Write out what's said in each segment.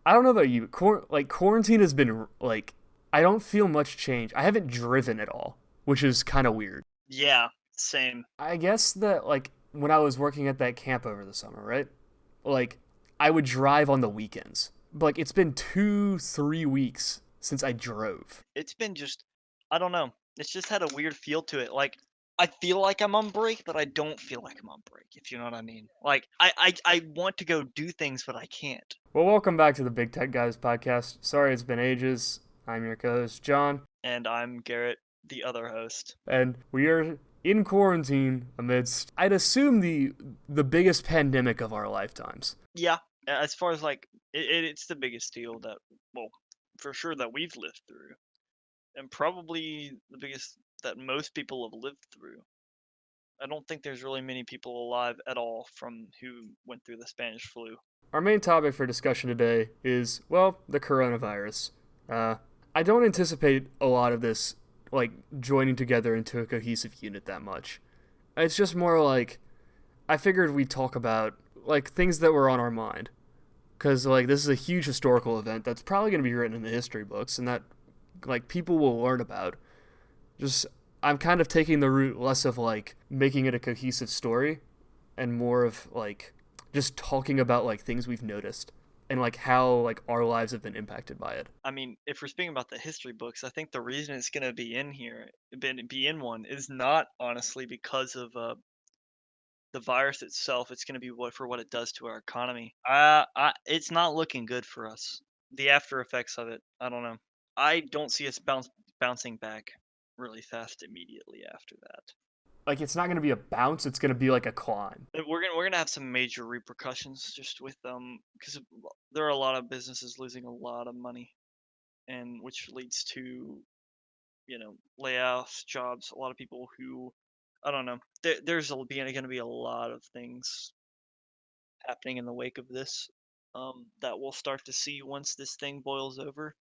I don't know about you. Quarantine has been like I don't feel much change. I haven't driven at all, which is kind of weird. Yeah, same. I guess that like when I was working at that camp over the summer, right? Like I would drive on the weekends. But like it's been 2, 3 weeks since I drove. It's been just, I don't know. It's just had a weird feel to it. Like, I feel like I'm on break, but I don't feel like I'm on break, if you know what I mean. Like, I want to go do things, but I can't. Well, welcome back to the Big Tech Guys podcast. Sorry it's been ages. I'm your co-host John, And I'm Garrett, the other host. and we are in quarantine amidst I'd assume the biggest pandemic of our lifetimes. Yeah, as far as like, it's the biggest deal that, well, for sure that we've lived through. And probably the biggest that most people have lived through. I don't think there's really many people alive at all from who went through the Spanish flu. Our main topic for discussion today is, well, the coronavirus. Uh, I don't anticipate a lot of this, like, joining together into a cohesive unit that much. It's just more like, I figured we'd talk about, like, things that were on our mind. Because, like, this is a huge historical event that's probably going to be written in the history books and that, like, people will learn about. Just, I'm kind of taking the route less of, like, making it a cohesive story and more of like just talking about like things we've noticed and like how like our lives have been impacted by it. I mean, if we're speaking about the history books, I think the reason it's going to be in here, be in one, is not honestly because of the virus itself. It's going to be what for what it does to our economy. It's not looking good for us. The after effects of it, I don't know. I don't see us bouncing back really fast immediately after that. Like it's not going to be a bounce, it's going to be like a climb. We're gonna have some major repercussions just with because there are a lot of businesses losing a lot of money, and which leads to layoffs, jobs. A lot of people who I don't know. There's going to be a lot of things happening in the wake of this that we'll start to see once this thing boils over.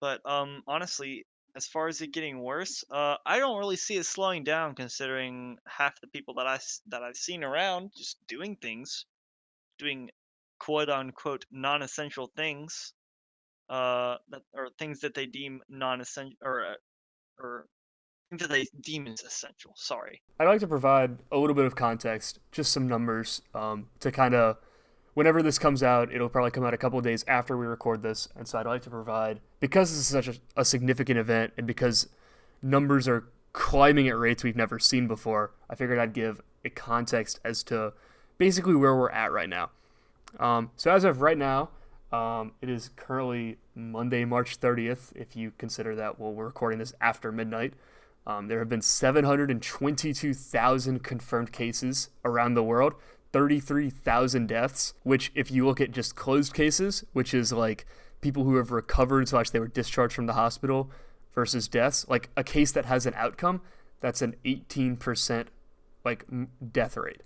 But honestly, as far as it getting worse, I don't really see it slowing down considering half the people that I've seen around just doing things, doing quote unquote non-essential things, that or things that they deem non-essential or things that they deem as essential. Sorry. I'd like to provide a little bit of context, just some numbers, to kind of whenever this comes out, it'll probably come out a couple of days after we record this, and so I'd like to provide because this is such a significant event and because numbers are climbing at rates we've never seen before. I figured I'd give a context as to basically where we're at right now. So as of right now, it is currently Monday, March 30th. If you consider that, well, we're recording this after midnight. There have been 722,000 confirmed cases around the world, 33,000 deaths, which, if you look at just closed cases, which is like people who have recovered slash they were discharged from the hospital versus deaths, like a case that has an outcome, that's an 18% like death rate.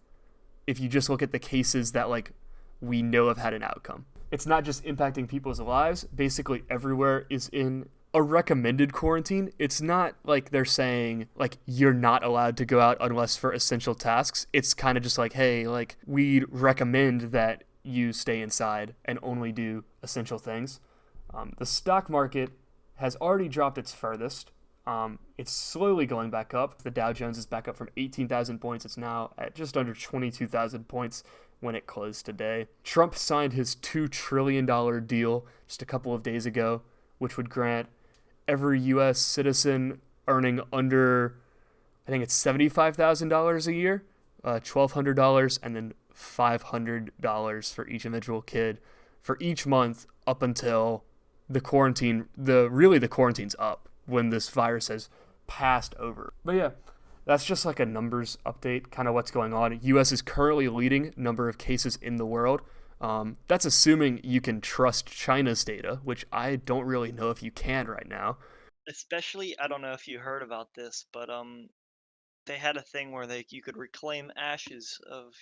If you just look at the cases that like we know have had an outcome. It's not just impacting people's lives. Basically, everywhere is in a recommended quarantine. It's not like they're saying like you're not allowed to go out unless for essential tasks. It's kind of just like, hey, like we recommend that you stay inside and only do essential things. The stock market has already dropped its furthest. It's slowly going back up. The Dow Jones is back up from 18,000 points. It's now at just under 22,000 points when it closed today. Trump signed his $2 trillion deal just a couple of days ago, which would grant every U.S. citizen earning under, I think it's $75,000 a year, $1,200, and then $500 for each individual kid for each month up until the quarantine. The quarantine's up when this virus has passed over. But yeah, that's just like a numbers update, kind of what's going on. U.S. is currently leading number of cases in the world. That's assuming you can trust China's data, which I don't really know if you can right now. Especially, I don't know if you heard about this, but they had a thing where you could reclaim ashes of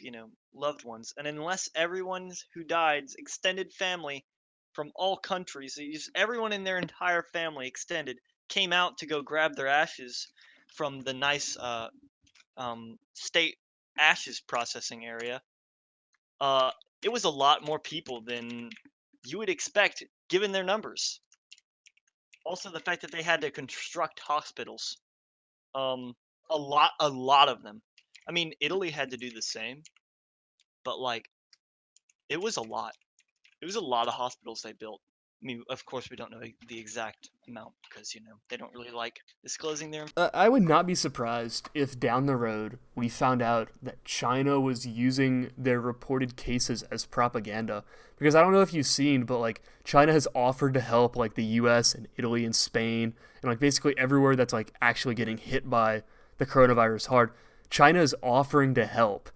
loved ones, and unless everyone who died's extended family from all countries, just everyone in their entire family extended came out to go grab their ashes from the nice state ashes processing area. Uh, it was a lot more people than you would expect, given their numbers. Also, the fact that they had to construct hospitals, a lot of them. I mean, Italy had to do the same, but like it was a lot. It was a lot of hospitals they built. I mean, of course, we don't know the exact amount because they don't really like disclosing their. I would not be surprised if down the road we found out that China was using their reported cases as propaganda. Because I don't know if you've seen, but like China has offered to help like the US and Italy and Spain and like basically everywhere that's like actually getting hit by the coronavirus hard. China is offering to help,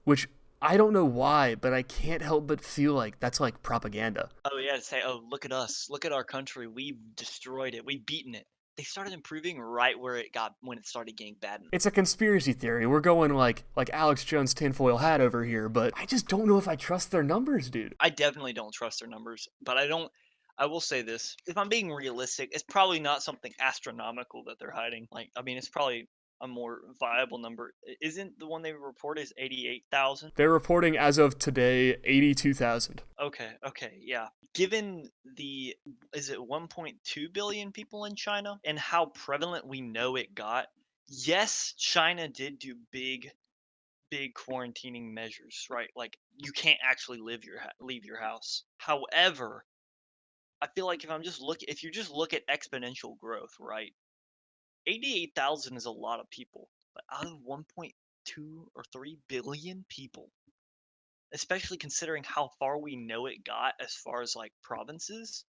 which I don't know why, but I can't help but feel like that's like propaganda. Oh yeah, to say, oh look at us, look at our country, we've destroyed it, we've beaten it. They started improving right where it got when it started getting bad. It's a conspiracy theory. We're going like Alex Jones tinfoil hat over here, but I just don't know if I trust their numbers, dude. I definitely don't trust their numbers, but I will say this. If I'm being realistic, it's probably not something astronomical that they're hiding. Like, I mean, it's probably a more viable number. Isn't the one they report is 88,000? They're reporting as of today 82,000. Okay, yeah. Given is it 1.2 billion people in China and how prevalent we know it got? Yes, China did do big quarantining measures, right? Like you can't actually leave your house. However, I feel like if you just look at exponential growth, right? 88,000 is a lot of people, but out of 1.2 or 3 billion people, especially considering how far we know it got as far as like provinces,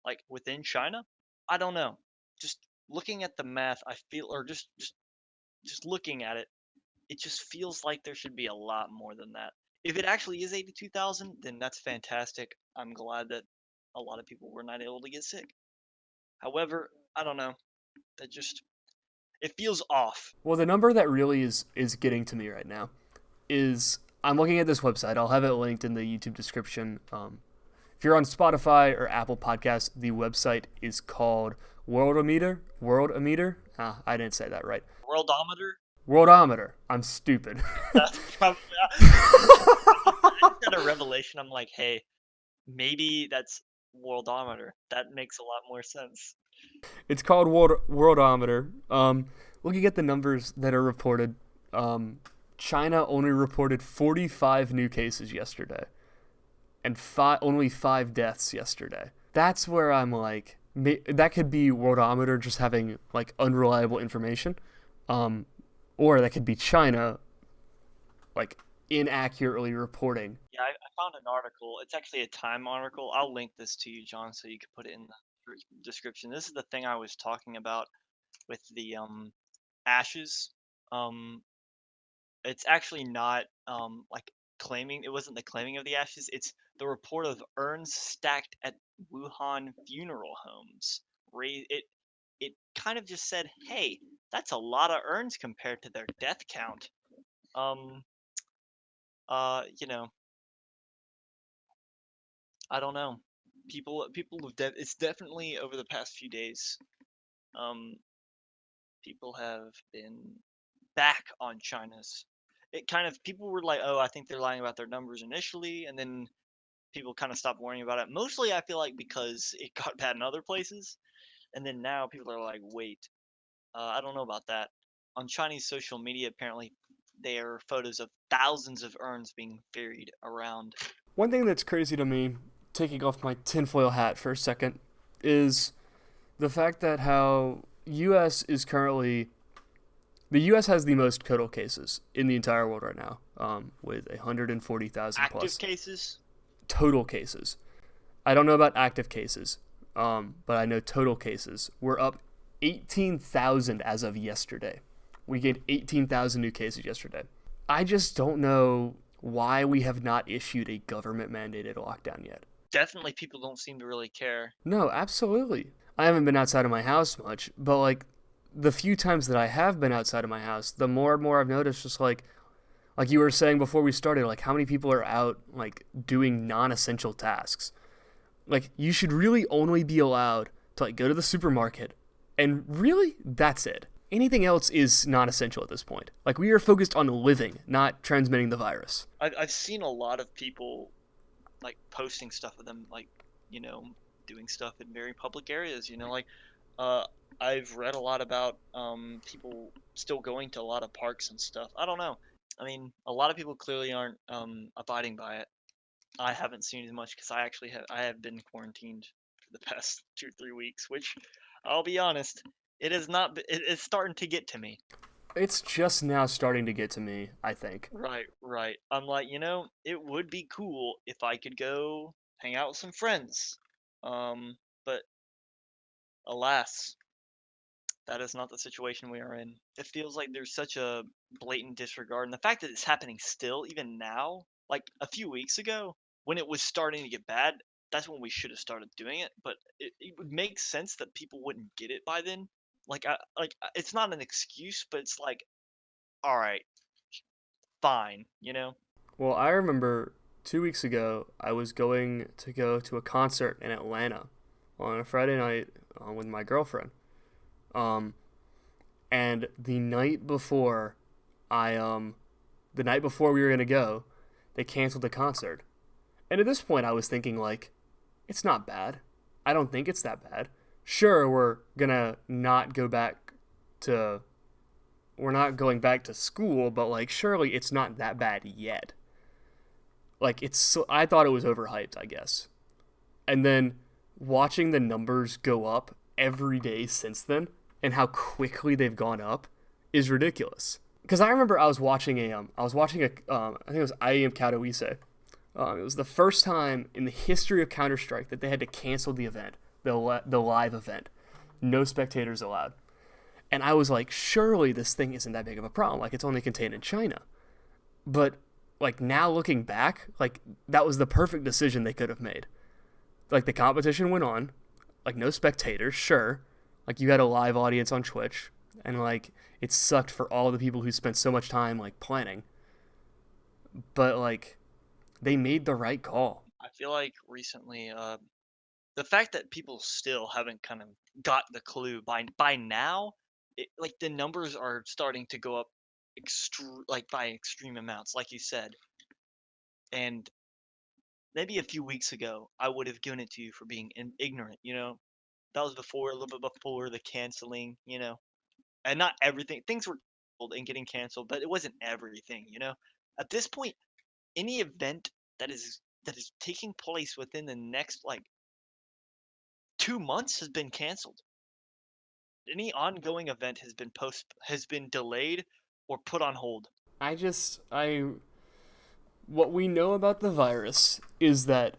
like within China, I don't know. Just looking at the math, I feel, or just looking at it, it just feels like there should be a lot more than that. If it actually is 82,000, then that's fantastic. I'm glad that a lot of people were not able to get sick. However, I don't know. It feels off. Well, the number that really is getting to me right now is I'm looking at this website. I'll have it linked in the YouTube description. If you're on Spotify or Apple Podcasts, the website is called Worldometer. Worldometer. I didn't say that right. Worldometer? Worldometer. I'm stupid. That's probably. I just had a revelation. I'm like, hey, maybe that's Worldometer. That makes a lot more sense. It's called Worldometer. Looking at the numbers that are reported, China only reported 45 new cases yesterday, and only 5 deaths yesterday. That's where I'm like, that could be Worldometer just having like unreliable information, or that could be China like inaccurately reporting. Yeah, I found an article. It's actually a Time article. I'll link this to you, John, so you can put it in the description. This is the thing I was talking about with the ashes. It's actually not like claiming. It wasn't the claiming of the ashes. It's the report of urns stacked at Wuhan funeral homes. It kind of just said, hey, that's a lot of urns compared to their death count. You know, I don't know. People have it's definitely over the past few days. People have been back on China's. It kind of people were like, oh, I think they're lying about their numbers initially, and then people kind of stopped worrying about it. Mostly, I feel like because it got bad in other places, and then now people are like, wait, I don't know about that. On Chinese social media, apparently, there are photos of thousands of urns being ferried around. One thing that's crazy to me, taking off my tinfoil hat for a second, is the fact that how U.S. is currently... The U.S. has the most total cases in the entire world right now, with 140,000 plus. Active cases? Total cases. I don't know about active cases, but I know total cases. We're up 18,000 as of yesterday. We gained 18,000 new cases yesterday. I just don't know why we have not issued a government-mandated lockdown yet. Definitely people don't seem to really care. No, absolutely. I haven't been outside of my house much, but like the few times that I have been outside of my house, the more and more I've noticed just like you were saying before we started, like how many people are out like doing non-essential tasks. Like you should really only be allowed to like go to the supermarket, and really that's it. Anything else is non-essential at this point. Like we are focused on living, not transmitting the virus. I've seen a lot of people like posting stuff of them like doing stuff in very public areas. Like uh, I've read a lot about people still going to a lot of parks and stuff. I don't know. I mean, a lot of people clearly aren't abiding by it. I haven't seen as much because I have been quarantined for the past 2 or 3 weeks, which I'll be honest, it is not. It's starting to get to me. It's just now starting to get to me, I think. Right, right. I'm like, it would be cool if I could go hang out with some friends. But alas, that is not the situation we are in. It feels like there's such a blatant disregard, and the fact that it's happening still, even now, like a few weeks ago, when it was starting to get bad, that's when we should have started doing it. But it would make sense that people wouldn't get it by then. It's not an excuse, but it's like, all right, fine, Well, I remember 2 weeks ago, I was going to go to a concert in Atlanta on a Friday night with my girlfriend. Um, and the night before we were gonna go, they canceled the concert. And at this point, I was thinking like, it's not bad. I don't think it's that bad. Sure, to we're not going back to school, but like surely it's not that bad yet. Like I thought it was overhyped, I guess. And then watching the numbers go up every day since then and how quickly they've gone up is ridiculous. Because I remember I was watching I think it was IEM Katowice. It was the first time in the history of Counter Strike that they had to cancel the event, the live event, no spectators allowed. And I was like, surely this thing isn't that big of a problem. Like it's only contained in China. But like now looking back, like that was the perfect decision they could have made. Like the competition went on, like no spectators, sure. Like you had a live audience on Twitch, and like it sucked for all the people who spent so much time like planning. But like they made the right call. I feel like recently, the fact that people still haven't kind of got the clue by now, like the numbers are starting to go up by extreme amounts, like you said. And maybe a few weeks ago, I would have given it to you for being ignorant. That was a little bit before the canceling. And not everything. Things were canceled and getting canceled, but it wasn't everything. At this point, any event that is taking place within the next like 2 months has been canceled. Any ongoing event has been delayed or put on hold. I just I What we know about the virus is that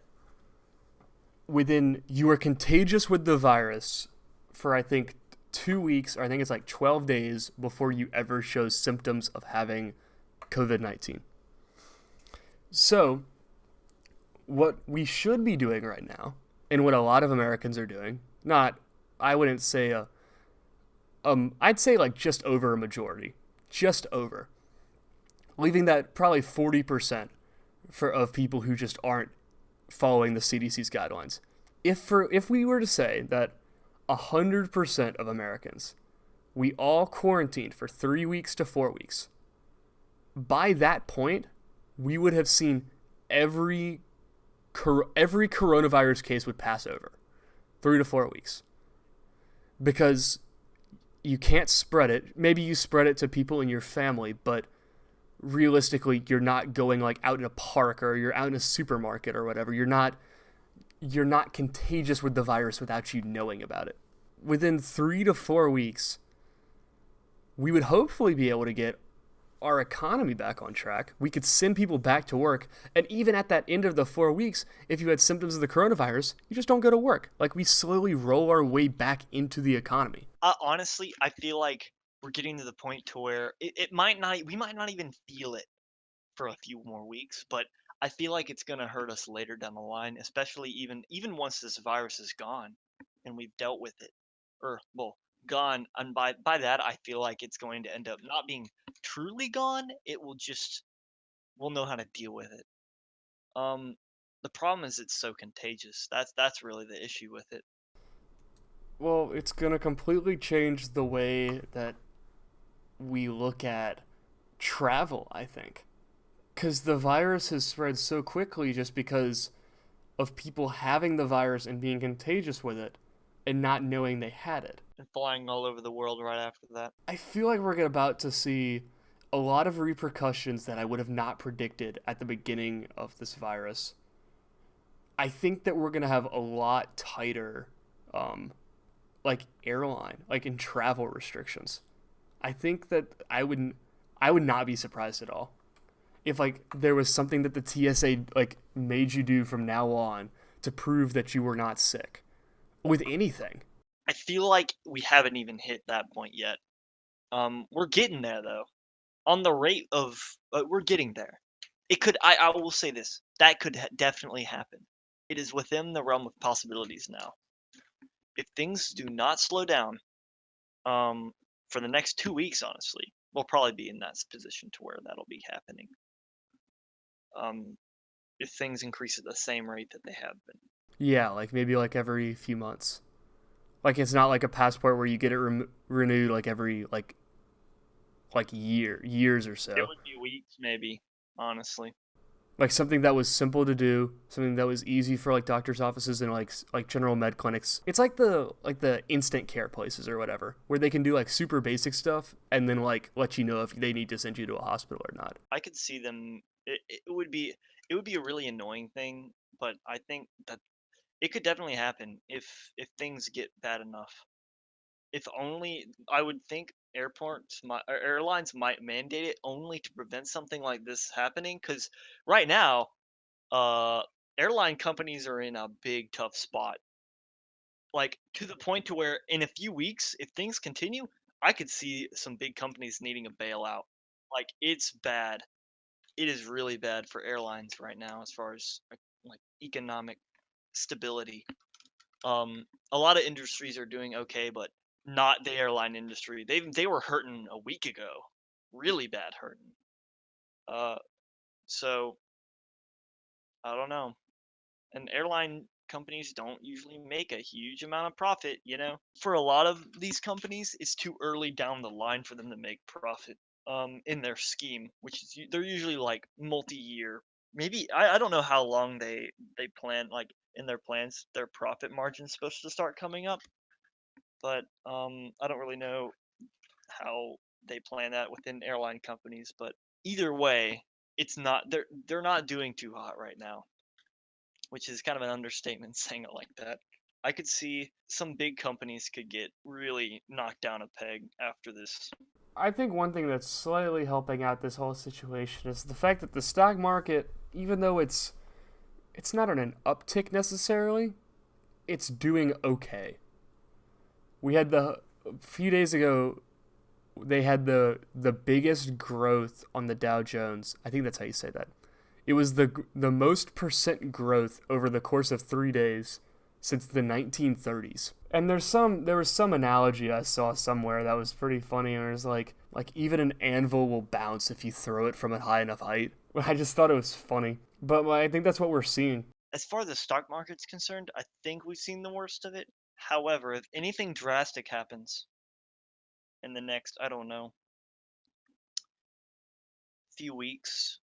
you are contagious with the virus for I think 2 weeks, or I think it's like 12 days before you ever show symptoms of having COVID-19. So, what we should be doing right now, and what a lot of Americans are doing, not, I wouldn't say I'd say like just over a majority, just over, leaving that probably 40% of people who just aren't following the CDC's guidelines. If we were to say that 100% of Americans, we all quarantined for 3 weeks to 4 weeks, by that point, we would have seen every coronavirus case would pass over 3 to 4 weeks, because you can't spread it. Maybe you spread it to people in your family, but realistically, you're not going like out in a park or you're out in a supermarket or whatever. You're not contagious with the virus without you knowing about it. Within 3 to 4 weeks, we would hopefully be able to get our economy back on track. We could send people back to work. And even at that end of the 4 weeks, if you had symptoms of the coronavirus, you just don't go to work. Like we slowly roll our way back into the economy. Honestly, I feel like we're getting to the point to where we might not even feel it for a few more weeks, but I feel like it's going to hurt us later down the line, especially even once this virus is gone and we've dealt with it, or well, gone. And by that, I feel like it's going to end up not being truly gone. We'll know how to deal with it. The problem is it's so contagious. That's really the issue with it. Well, it's going to completely change the way that we look at travel, I think. Because the virus has spread so quickly just because of people having the virus and being contagious with it and not knowing they had it. And flying all over the world right after that. I feel like we're about to see a lot of repercussions that I would have not predicted at the beginning of this virus. I think that we're going to have a lot tighter, like airline, like in travel restrictions. I think that I would not be surprised at all if like there was something that the TSA like made you do from now on to prove that you were not sick with anything. I feel like we haven't even hit that point yet. We're getting there though. On the rate of, we're getting there. It could. I will say this. That could definitely happen. It is within the realm of possibilities now. If things do not slow down, for the next 2 weeks, honestly, we'll probably be in that position to where that'll be happening. If things increase at the same rate that they have been. Yeah, like maybe like every few months. Like it's not like a passport where you get it renewed like every like years or It so. would be weeks, maybe. Honestly, Like something that was simple to do, something that was easy for like doctors' offices and like general med clinics. It's like the instant care places or whatever, where they can do like super basic stuff and then like let you know if they need to send you to a hospital or not. I could see them. It would be. It would be a really annoying thing, but I think that it could definitely happen if things get bad enough. If only I would think airlines might mandate it only to prevent something like this happening. Because right now, uh, airline companies are in a big tough spot. Like to the point to where in a few weeks, if things continue, I could see some big companies needing a bailout. Like it's bad. It is really bad for airlines right now as far as like economic stability. A lot of industries are doing okay, but not the airline industry. They were hurting a week ago, really bad hurting. Uh, so I don't know. And airline companies don't usually make a huge amount of profit, you know. For a lot of these companies, it's too early down the line for them to make profit. In their scheme, which is they're usually like multi-year. Maybe I don't know how long they plan like in their plans their profit margin's supposed to start coming up. But I don't really know how they plan that within airline companies. But either way, it's not they're not doing too hot right now, which is kind of an understatement saying it like that. I could see some big companies could get really knocked down a peg after this. I think one thing that's slightly helping out this whole situation is the fact that the stock market, even though it's not on an uptick necessarily, it's doing okay. We had the a few days ago they had the biggest growth on the Dow Jones. I think that's how you say that. It was the most percent growth over the course of 3 days since the 1930s. And there was some analogy I saw somewhere that was pretty funny. It was like even an anvil will bounce if you throw it from a high enough height. I just thought it was funny. But I think that's what we're seeing. As far as the stock market's concerned, I think we've seen the worst of it. However, if anything drastic happens in the next, I don't know, few weeks,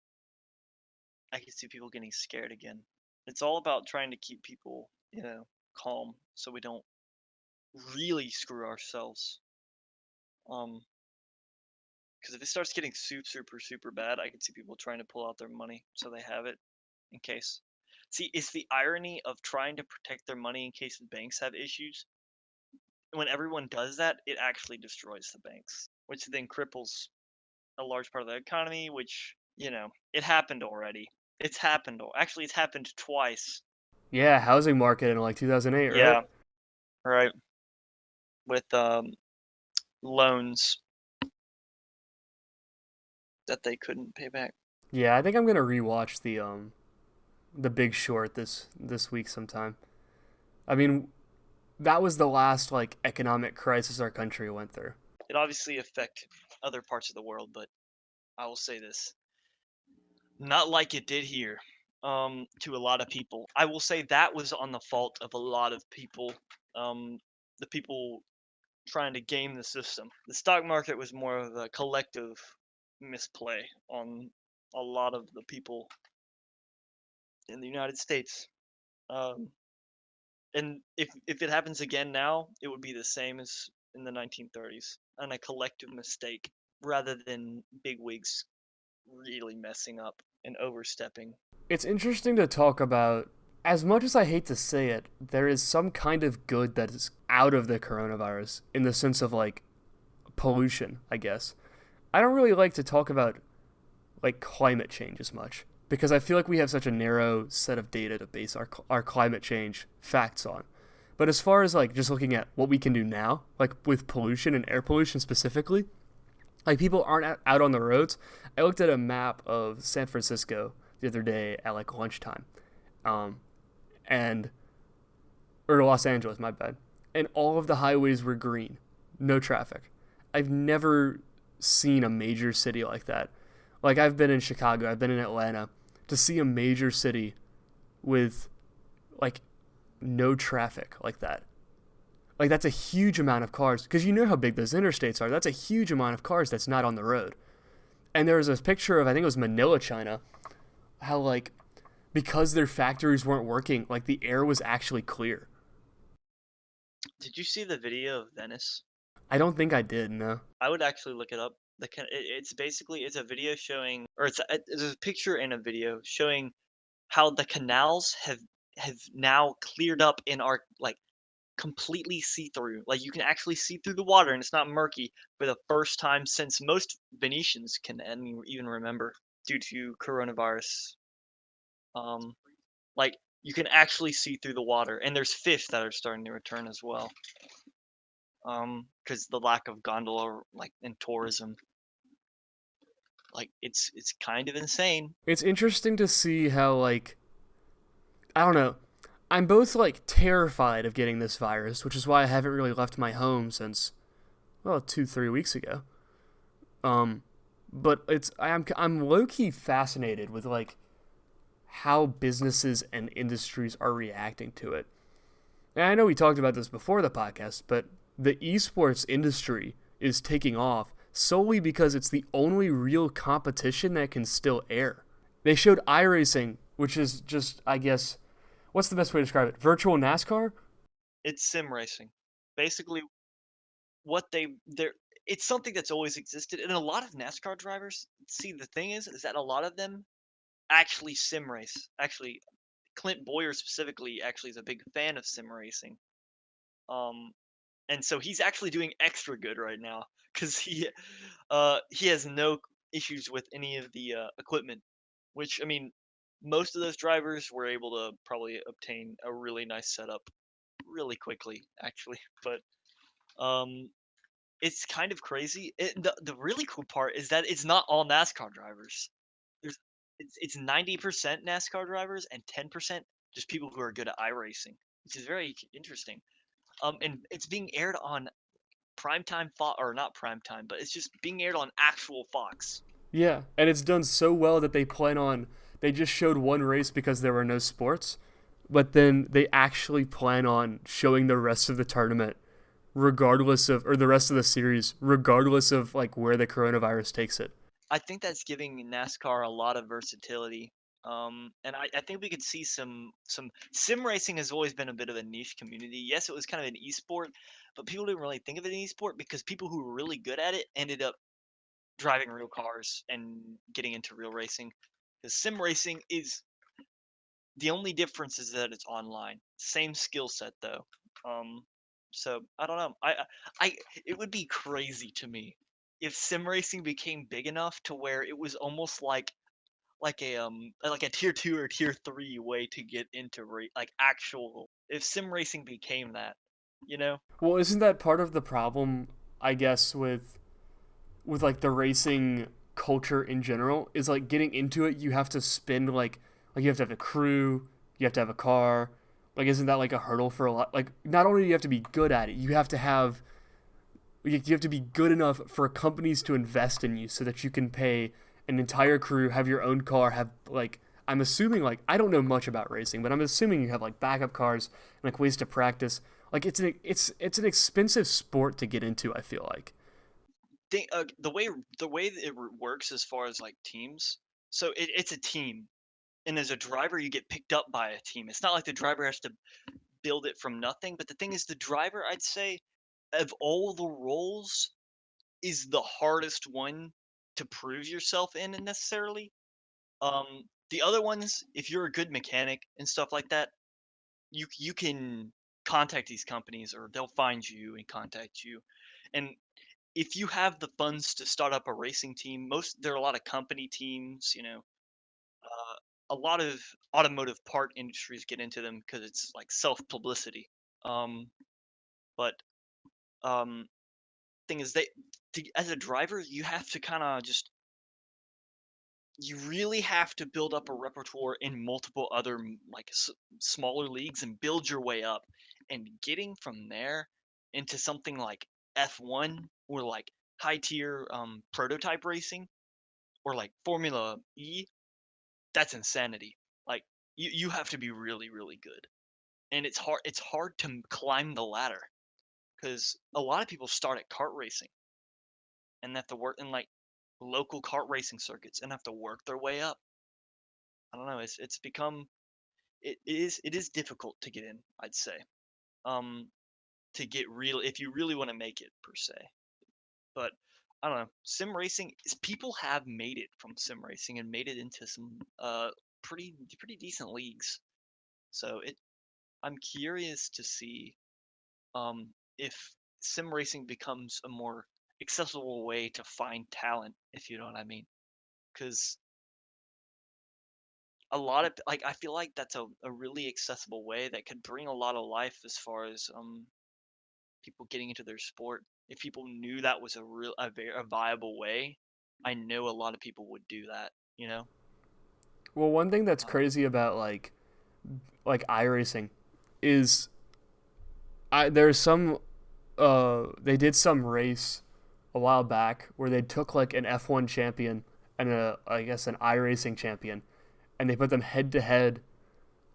I can see people getting scared again. It's all about trying to keep people, calm so we don't really screw ourselves. Um, because if it starts getting super bad, I can see people trying to pull out their money so they have it in case. See, it's the irony of trying to protect their money in case the banks have issues. When everyone does that, it actually destroys the banks, which then cripples a large part of the economy, which, it happened already. Actually, it's happened twice. Yeah, housing market in like 2008, right? Yeah, right. With loans that they couldn't pay back. Yeah, I think I'm gonna rewatch the Big Short this week sometime. I mean, that was the last like economic crisis our country went through. It obviously affected other parts of the world, but I will say this: not like it did here. To a lot of people, I will say that was on the fault of a lot of people. The people trying to game the system. The stock market was more of a collective misplay on a lot of the people in the United States. Um, and if it happens again now, it would be the same as in the 1930s, and a collective mistake rather than bigwigs really messing up and overstepping. It's interesting to talk about. As much as I hate to say it, there is some kind of good that is out of the coronavirus in the sense of like pollution, I guess. I don't really like to talk about like climate change as much because I feel like we have such a narrow set of data to base our climate change facts on. But as far as like just looking at what we can do now, like with pollution and air pollution specifically, like people aren't out on the roads. I looked at a map of San Francisco the other day at like lunchtime, um, and or Los Angeles, my bad, and all of the highways were green, no traffic. I've never seen a major city like that. Like I've been in Chicago, I've been in Atlanta, to see a major city with like no traffic like that. Like that's a huge amount of cars because you know how big those interstates are. That's a huge amount of cars that's not on the road. And there was a picture of I think it was Manila, China, how like because their factories weren't working, like the air was actually clear. Did you see the video of Venice? I don't think I did, no. I would actually look it up. It's basically it's a video showing, or it's a picture and a video showing how the canals have now cleared up and are like completely see through. Like you can actually see through the water and it's not murky for the first time since most Venetians can even remember due to coronavirus. Um, like you can actually see through the water, and there's fish that are starting to return as well. Because the lack of gondola like and tourism, like it's kind of insane. It's interesting to see how like I don't know. I'm both like terrified of getting this virus, which is why I haven't really left my home since well 2 3 weeks ago. Um, but I'm low key fascinated with like how businesses and industries are reacting to it. And I know we talked about this before the podcast, but the esports industry is taking off solely because it's the only real competition that can still air. They showed iRacing, which is just, I guess, what's the best way to describe it? Virtual NASCAR? It's sim racing. Basically, what they're it's something that's always existed, and a lot of NASCAR drivers. See, the thing is that a lot of them actually sim race. Actually, Clint Boyer specifically actually is a big fan of sim racing. Um, and so he's actually doing extra good right now because he has no issues with any of the equipment. Which I mean, most of those drivers were able to probably obtain a really nice setup really quickly, actually. But um, it's kind of crazy. The really cool part is that it's not all NASCAR drivers. There's it's 90% NASCAR drivers and 10% just people who are good at iRacing, which is very interesting. And it's being aired on primetime Fox, or not primetime, but it's just being aired on actual Fox. Yeah, and it's done so well that they just showed one race because there were no sports, but then they actually plan on showing the rest of the tournament regardless of or the rest of the series regardless of like where the coronavirus takes it. I think that's giving NASCAR a lot of versatility. And I think we could see some sim racing has always been a bit of a niche community. Yes, it was kind of an esport, but people didn't really think of it an esport because people who were really good at it ended up driving real cars and getting into real racing. Because sim racing is the only difference is that it's online. Same skill set though. Um, so I don't know. It would be crazy to me if sim racing became big enough to where it was almost like a tier 2 or tier 3 way to get into like actual if sim racing became that, you know? Well, isn't that part of the problem, I guess, with like the racing culture in general is like getting into it you have to spend like you have to have a crew, you have to have a car. Like isn't that like a hurdle for a lot like not only do you have to be good at it, you have to be good enough for companies to invest in you so that you can pay an entire crew, have your own car, have like I'm assuming like I don't know much about racing, but I'm assuming you have like backup cars and like ways to practice. Like it's an expensive sport to get into, I feel like. The way that it works as far as like teams, so it's a team. and as a driver, you get picked up by a team. It's not like the driver has to build it from nothing. But the thing is, the driver, I'd say, of all the roles, is the hardest one to prove yourself in necessarily. The other ones, if you're a good mechanic and stuff like that, you can contact these companies or they'll find you and contact you. And if you have the funds to start up a racing team, there are a lot of company teams, a lot of automotive part industries get into them because it's like self publicity. Um, but um, thing is, as a driver, you have to kind of just you really have to build up a repertoire in multiple other like smaller leagues and build your way up. And getting from there into something like F1 or like high tier prototype racing or like Formula E, that's insanity. Like you have to be really really good, and it's hard to climb the ladder because a lot of people start at kart racing and have to work in like local kart racing circuits and have to work their way up. I don't know. It's become it is difficult to get in. I'd say to get real if you really want to make it per se. But I don't know. Sim racing is people have made it from sim racing and made it into some pretty decent leagues. So I'm curious to see if sim racing becomes a more accessible way to find talent, if you know what I mean. Because a lot of like I feel like that's a really accessible way that could bring a lot of life as far as people getting into their sport. If people knew that was a viable way, I know a lot of people would do that, you know? Well, one thing that's Uh, crazy about like iRacing is there's some they did some race a while back where they took like an F1 champion and I guess an iRacing champion, and they put them head to head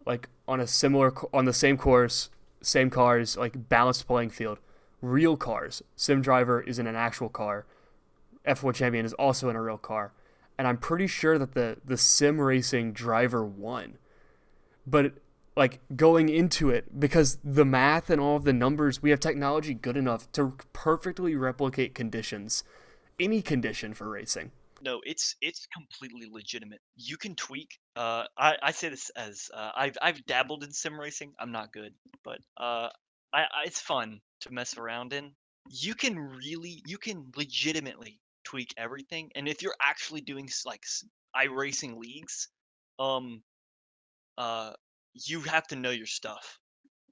like on the same course, same cars, like balanced playing field, real cars. Sim driver is in an actual car. F1 champion is also in a real car, and I'm pretty sure that the sim racing driver won. But like going into it, because the math and all of the numbers, we have technology good enough to perfectly replicate conditions, any condition for racing. no, it's completely legitimate. You can tweak. I say this as I've dabbled in sim racing. I'm not good, but it's fun to mess around in. You can legitimately tweak everything, and if you're actually doing iRacing leagues, um, uh, you have to know your stuff.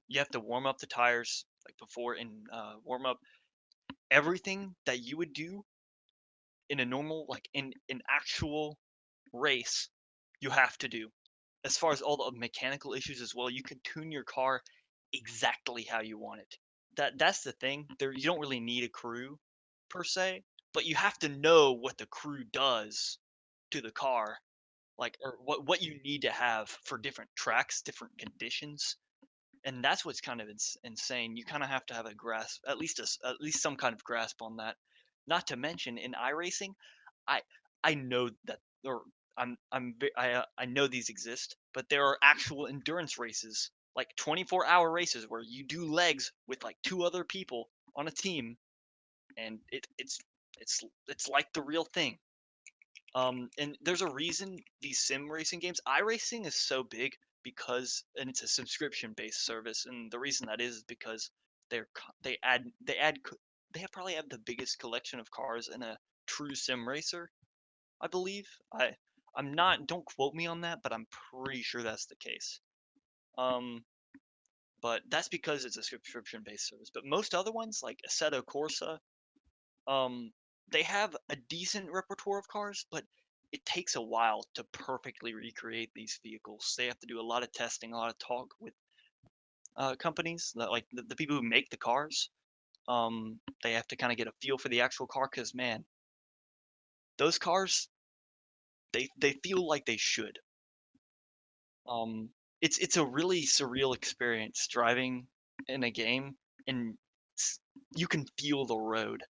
You have to warm up the tires like before and warm up everything that you would do in a normal like in an actual race. You have to do as far as all the mechanical issues as well. You can tune your car exactly how you want it. That's the thing. There you don't really need a crew per se, but you have to know what the crew does to the car, like or what you need to have for different tracks, different conditions. And that's what's kind of insane. You kind of have to have a grasp, at least some kind of grasp on that. Not to mention in iRacing, I I know that or I know these exist, but there are actual endurance races, like 24-hour races where you do legs with like two other people on a team, and it's like the real thing. And there's a reason these sim racing games, iRacing is so big and it's a subscription based service, and the reason that is because they add probably have the biggest collection of cars in a true sim racer, I believe. I'm not, don't quote me on that, but I'm pretty sure that's the case. Um, but that's because it's a subscription based service. But most other ones like Assetto Corsa, um, they have a decent repertoire of cars, but it takes a while to perfectly recreate these vehicles. They have to do a lot of testing, a lot of talk with companies, like the people who make the cars. They have to kind of get a feel for the actual car because, man, those cars, they feel like they should. Um, it's a really surreal experience driving in a game, and you can feel the road.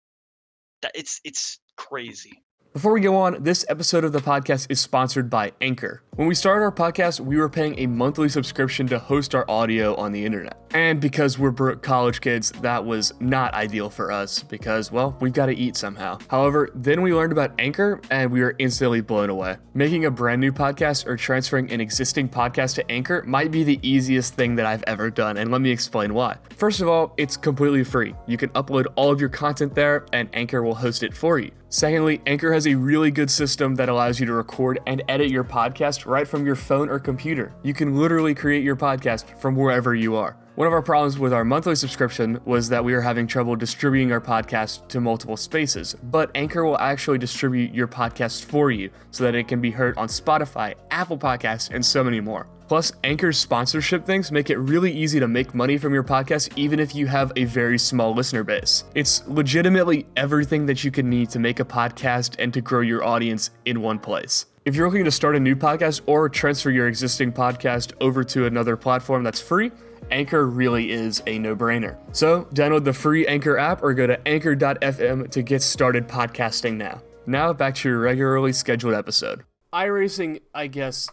It's crazy. Before we go on, this episode of the podcast is sponsored by Anchor. When we started our podcast, we were paying a monthly subscription to host our audio on the internet. And because we're broke college kids, that was not ideal for us because, well, we've got to eat somehow. However, then we learned about Anchor and we were instantly blown away. Making a brand new podcast or transferring an existing podcast to Anchor might be the easiest thing that I've ever done, and let me explain why. First of all, it's completely free. You can upload all of your content there and Anchor will host it for you. Secondly, Anchor has a really good system that allows you to record and edit your podcast right from your phone or computer. You can literally create your podcast from wherever you are. One of our problems with our monthly subscription was that we were having trouble distributing our podcast to multiple spaces, but Anchor will actually distribute your podcast for you so that it can be heard on Spotify, Apple Podcasts, and so many more. Plus, Anchor's sponsorship things make it really easy to make money from your podcast even if you have a very small listener base. It's legitimately everything that you can need to make a podcast and to grow your audience in one place. If you're looking to start a new podcast or transfer your existing podcast over to another platform that's free, Anchor really is a no-brainer. So download the free Anchor app or go to anchor.fm to get started podcasting now. Now back to your regularly scheduled episode. iRacing, I guess,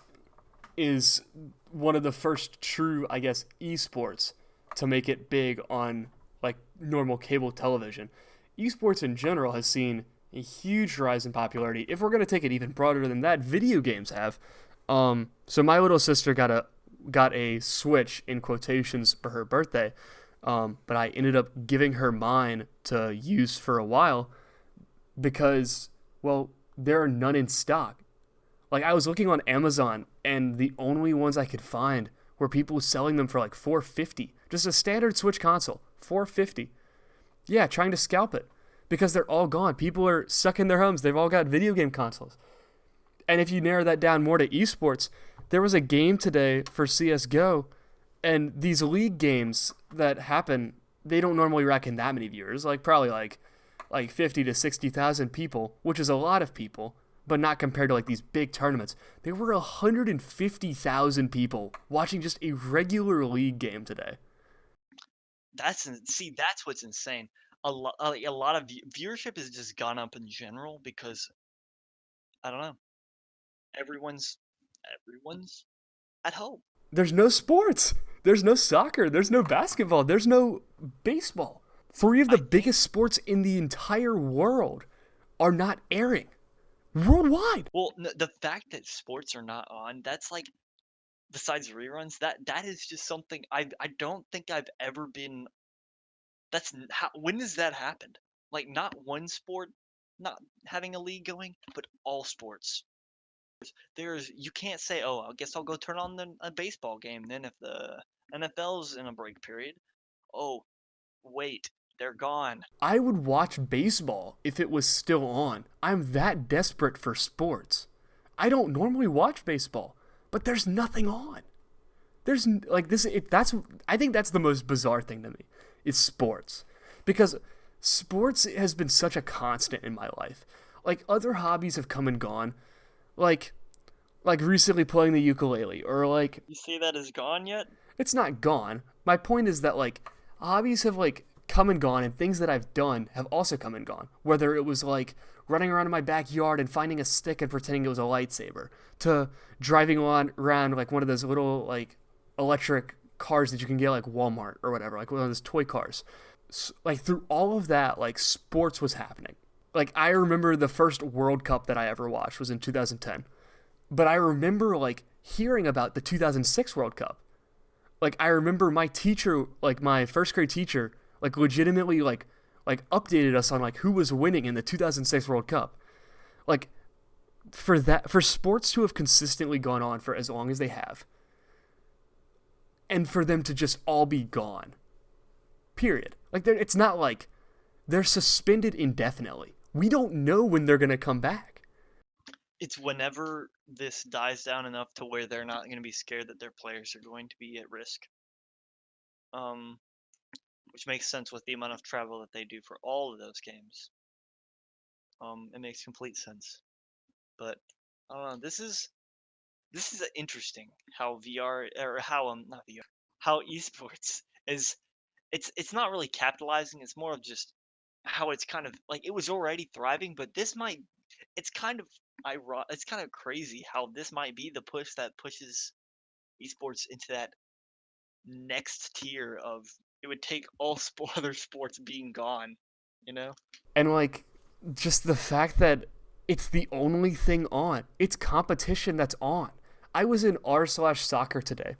is one of the first true, esports to make it big on like normal cable television. Esports in general has seen a huge rise in popularity. If we're going to take it even broader than that, video games have. So my little sister got a Switch in quotations for her birthday, but I ended up giving her mine to use for a while because, well, there are none in stock. Like, I was looking on Amazon, and the only ones I could find were people selling them for like $450. Just a standard Switch console, $450. Yeah, trying to scalp it because they're all gone. People are stuck in their homes. They've all got video game consoles. And if you narrow that down more to esports, there was a game today for CSGO, and these league games that happen, they don't normally rack in that many viewers, probably 50 to 60,000 people, which is a lot of people, but not compared to like these big tournaments. There were 150,000 people watching just a regular league game today. That's what's insane. A lot of viewership has just gone up in general because I don't know. Everyone's at home. There's no sports. There's no soccer. There's no basketball. There's no baseball. 3 of the biggest sports in the entire world are not airing worldwide. Well, the fact that sports are not on, that's like, besides reruns, that is just something I don't think I've ever been. When has that happened? Like, not one sport not having a league going, but all sports. You can't say, oh, I guess I'll go turn on a baseball game then if the NFL's in a break period. Oh, wait, they're gone. I would watch baseball if it was still on. I'm that desperate for sports. I don't normally watch baseball, but there's nothing on. There's like this. I think that's the most bizarre thing to me is sports, because sports has been such a constant in my life. Like, other hobbies have come and gone, like recently playing the ukulele, or like. You see that is gone yet? It's not gone. My point is that like hobbies have like come and gone, and things that I've done have also come and gone. Whether it was like running around in my backyard and finding a stick and pretending it was a lightsaber, to driving around like one of those little like electric cars that you can get like Walmart or whatever, like one of those toy cars. Like, through all of that, like, sports was happening. Like, I remember the first World Cup that I ever watched was in 2010. But I remember like hearing about the 2006 World Cup. Like, I remember my teacher, like my first grade teacher, like legitimately like updated us on like who was winning in the 2006 World Cup. Like, for sports to have consistently gone on for as long as they have, and for them to just all be gone, period. Like, it's not like they're suspended indefinitely. We don't know when they're going to come back. It's whenever this dies down enough to where they're not going to be scared that their players are going to be at risk. Which makes sense with the amount of travel that they do for all of those games. It makes complete sense. But I don't know. This is interesting how VR, or how not VR, how esports is. It's not really capitalizing. It's more of just how it's kind of like, it was already thriving, but this might it's kind of it's kind of crazy how this might be the push that pushes esports into that next tier of it would take all other sports being gone, you know? And like just the fact that it's the only thing on. It's competition that's on. I was in r/soccer today,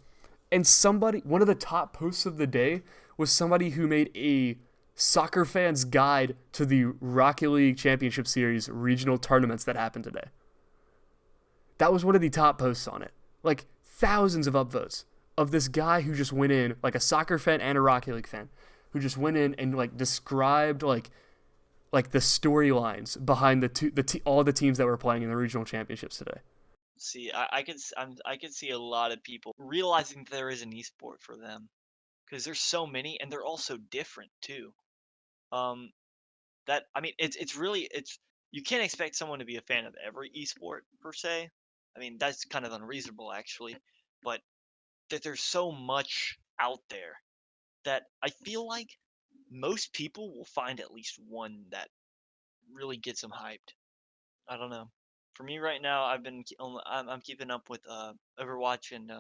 and somebody, one of the top posts of the day was somebody who made a soccer fan's guide to the Rocket League Championship Series regional tournaments that happened today. That was one of the top posts on it. Like thousands of upvotes of this guy who just went in, like a soccer fan and a Rocket League fan, who just went in and like described like the storylines behind all the teams that were playing in the regional championships today. See, I can see a lot of people realizing there is an esport for them because there's so many and they're all so different too. Um, that I mean, it's really it's you can't expect someone to be a fan of every esport per se. I mean, that's kind of unreasonable actually, but that there's so much out there that I feel like most people will find at least one that really gets them hyped. I don't know. For me right now, I'm keeping up with Overwatch and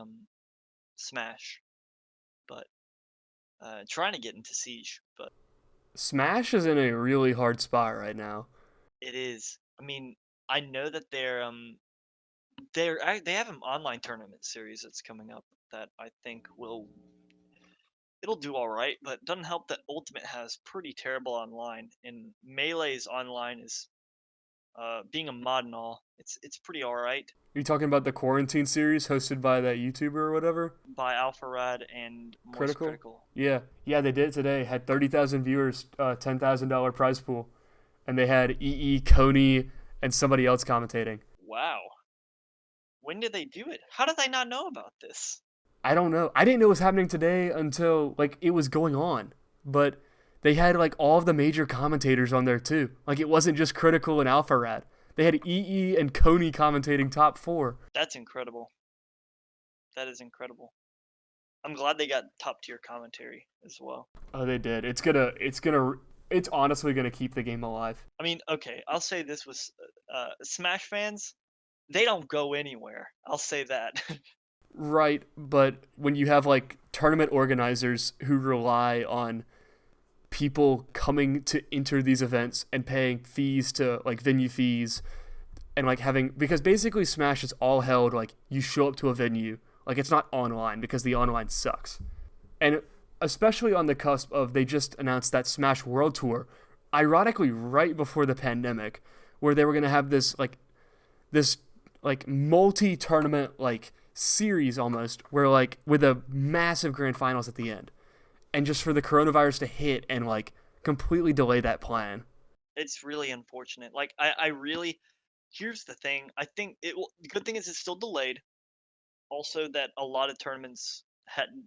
Smash, but trying to get into Siege, but Smash is in a really hard spot right now. it is. I mean, I know that they have an online tournament series that's coming up that I think it'll do all right, but it doesn't help that Ultimate has pretty terrible online, and Melee's online is being a mod and all. It's pretty all right Are you talking about the quarantine series hosted by that YouTuber or whatever? by Alpharad and Moist Critical? Critical. Yeah. Yeah, they did it today. Had 30,000 viewers, $10,000 prize pool. And they had EE, Coney, and somebody else commentating. Wow. When did they do it? How did I not know about this? I don't know. I didn't know it was happening today until like it was going on. But they had like all of the major commentators on there too. Like it wasn't just Critical and Alpha Rad. They had EE and Coney commentating top four. That's incredible. That is incredible. I'm glad they got top tier commentary as well. Oh, they did. It's honestly gonna keep the game alive. I mean, okay, I'll say this with Smash fans, they don't go anywhere. I'll say that. Right, but when you have like tournament organizers who rely on people coming to enter these events and paying fees to like venue fees and like having because basically Smash is all held like you show up to a venue like it's not online because the online sucks. And especially on the cusp of they just announced that Smash World Tour, ironically right before the pandemic, where they were gonna have this like multi-tournament like series almost where like with a massive grand finals at the end and just for the coronavirus to hit and like completely delay that plan. It's really unfortunate. Like I really here's the thing. I think it will the good thing is it's still delayed. Also that a lot of tournaments hadn't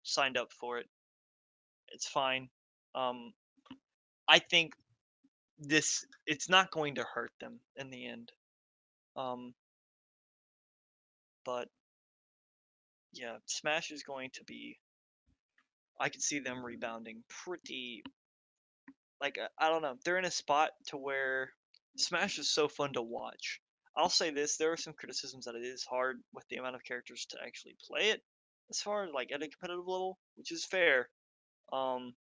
signed up for it. It's fine. Um I think it's not going to hurt them in the end. Um but yeah, Smash is going to be I could see them rebounding pretty like I don't know. They're in a spot to where Smash is so fun to watch. I'll say this, there are some criticisms that it is hard with the amount of characters to actually play it as far as like at a competitive level, which is fair. Um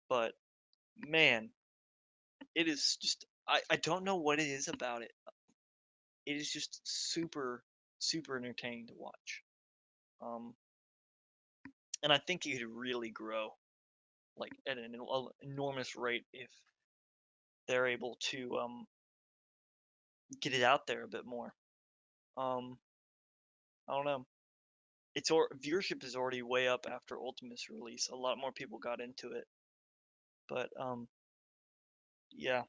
but man, it is just I don't know what it is about it. It is just super entertaining to watch. Um and I think it could really grow like at an enormous rate if they're able to get it out there a bit more. Um, I don't know. Viewership is already way up after Ultimate's release. A lot more people got into it, but yeah,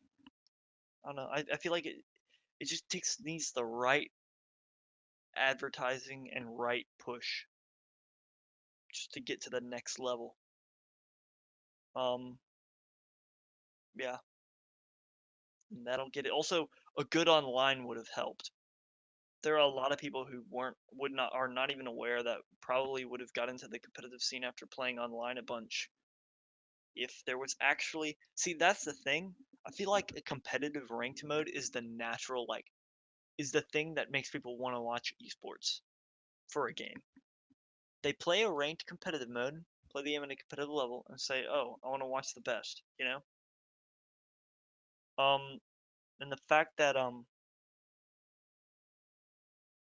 I don't know. I feel like it just needs the right advertising and right push just to get to the next level. Um, yeah, and that'll get it. Also, a good online would have helped. There are a lot of people who are not even aware that probably would have got into the competitive scene after playing online a bunch if there was actually see that's the thing I feel like a competitive ranked mode is the natural, like, is the thing that makes people want to watch esports for a game. They play a ranked competitive mode, play the game at a competitive level, and say, "Oh, I want to watch the best," you know. And the fact that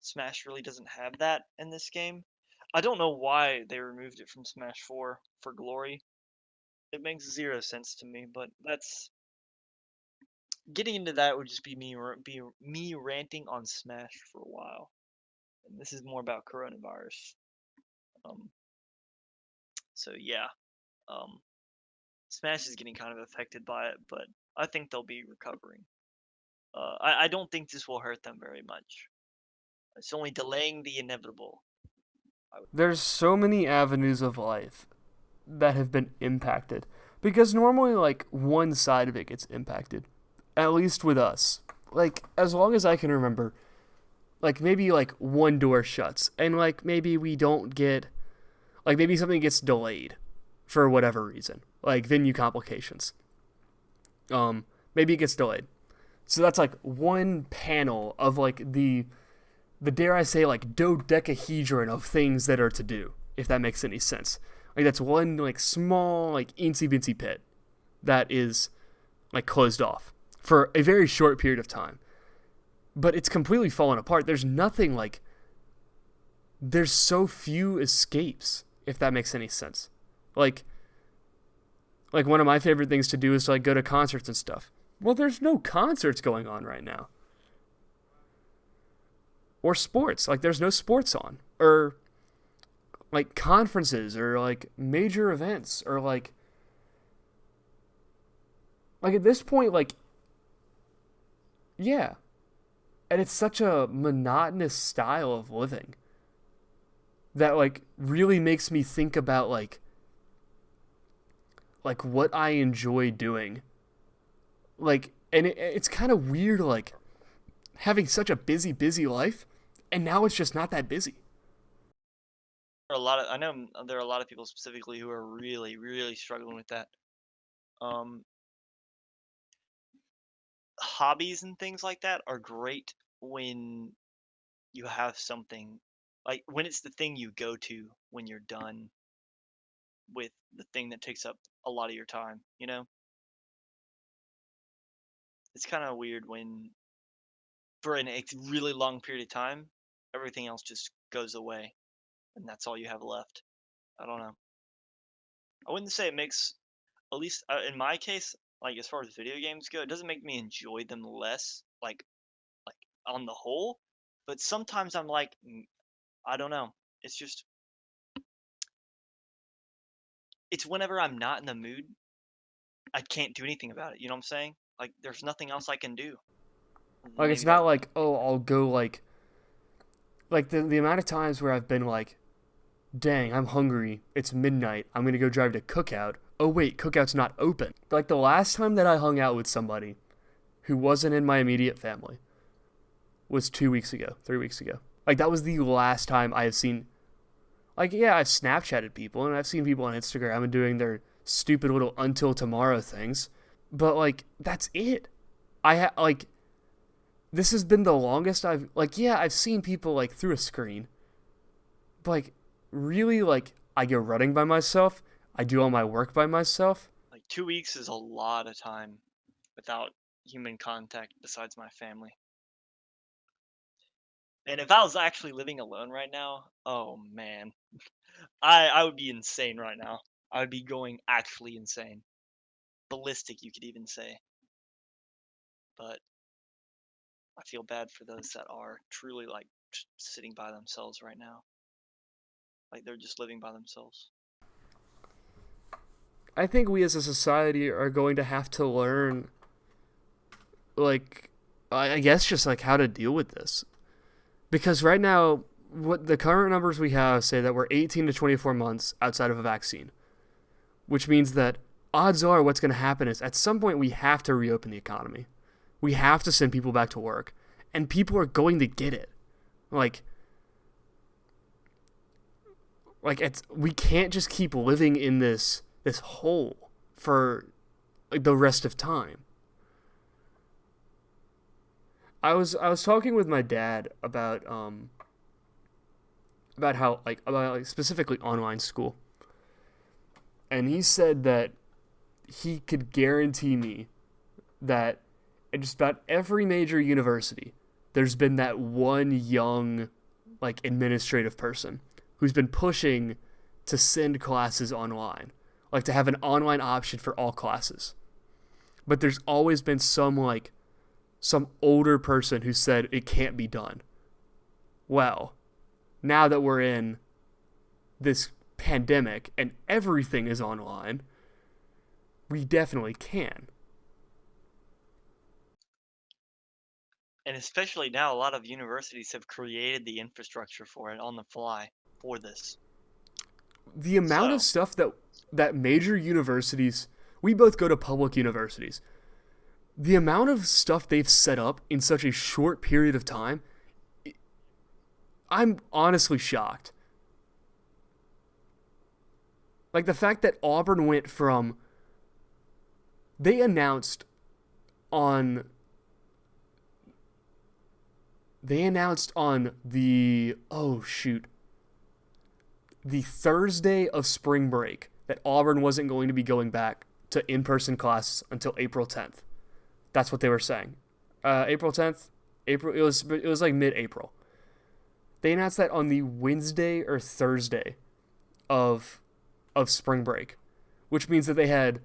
Smash really doesn't have that in this game. I don't know why they removed it from Smash 4 for Glory. It makes zero sense to me, but that's getting into that would just be me ranting on Smash for a while. And this is more about coronavirus. Um, so yeah, um, Smash is getting kind of affected by it, but I think they'll be recovering. I don't think this will hurt them very much. It's only delaying the inevitable. There's so many avenues of life that have been impacted because normally like one side of it gets impacted, at least with us. Like as long as I can remember, like maybe like one door shuts and like maybe we don't get like maybe something gets delayed for whatever reason, like venue complications. Maybe it gets delayed. So that's like one panel of like the dare I say like dodecahedron of things that are to do, if that makes any sense. Like that's one like small like eensy bincy pit that is like closed off for a very short period of time. But it's completely fallen apart. There's nothing like there's so few escapes, if that makes any sense. Like one of my favorite things to do is to like go to concerts and stuff. Well, there's no concerts going on right now. Or sports. Like there's no sports on. Or like conferences or like major events or like at this point like yeah. And it's such a monotonous style of living that like really makes me think about like what I enjoy doing. Like and it's kind of weird like having such a busy life and now it's just not that busy. I know there are a lot of people specifically who are really struggling with that. Um, Hobbies and things like that are great when you have something, like when it's the thing you go to when you're done with the thing that takes up a lot of your time, you know? It's kind of weird when for a really long period of time, everything else just goes away and that's all you have left. I don't know. I wouldn't say it makes, at least in my case, like as far as video games go, it doesn't make me enjoy them less, like on the whole. But sometimes I'm like, I don't know. It's just it's whenever I'm not in the mood, I can't do anything about it. You know what I'm saying? Like there's nothing else I can do. Like it's Maybe that. not like, oh, I'll go like the amount of times where I've been like, dang, I'm hungry. It's midnight. I'm going to go drive to Cookout. Oh wait, Cookout's not open. Like the last time that I hung out with somebody who wasn't in my immediate family was 2 weeks ago, 3 weeks ago. Like that was the last time I have seen. Like yeah, I've Snapchatted people and I've seen people on Instagram and doing their stupid little until tomorrow things, but like that's it. Like this has been the longest I've like yeah I've seen people like through a screen, but like really like I go running by myself. I do all my work by myself. Like 2 weeks is a lot of time without human contact besides my family. And if I was actually living alone right now, oh man, I would be insane right now. I would be going actually insane, ballistic, you could even say. But I feel bad for those that are truly like sitting by themselves right now. Like they're just living by themselves. I think we as a society are going to have to learn, like, I guess just like how to deal with this. Because right now, what the current numbers we have say that we're 18 to 24 months outside of a vaccine, which means that odds are what's going to happen is at some point we have to reopen the economy. We have to send people back to work, and people are going to get it. Like it's we can't just keep living in this hole for like the rest of time. I was talking with my dad about like specifically online school, and he said that he could guarantee me that at just about every major university, there's been that one young, like, administrative person who's been pushing to send classes online, like to have an online option for all classes. But there's always been some older person who said it can't be done. Well, now that we're in this pandemic and everything is online, we definitely can. And especially now, a lot of universities have created the infrastructure for it on the fly for this. The amount of So, stuff that major universities, we both go to public universities. The amount of stuff they've set up in such a short period of time, I'm honestly shocked. Like the fact that Auburn went from they announced on they announced on the oh shoot the Thursday of spring break that Auburn wasn't going to be going back to in-person classes until April 10th. That's what they were saying. April 10th, April it was like mid-April. They announced that on the Wednesday or Thursday of spring break, which means that they had,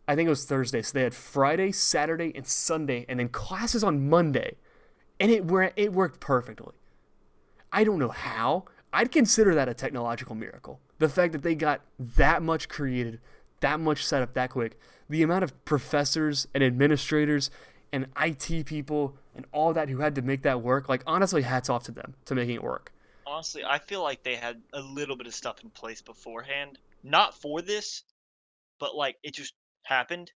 I think it was Thursday, so they had Friday, Saturday, and Sunday, and then classes on Monday, and it worked perfectly. I don't know how. I'd consider that a technological miracle. The fact that they got that much created, that much set up that quick, the amount of professors and administrators and IT people and all that who had to make that work, like honestly, hats off to them to making it work. honestly, I feel like they had a little bit of stuff in place beforehand. Not for this, but like it just happened.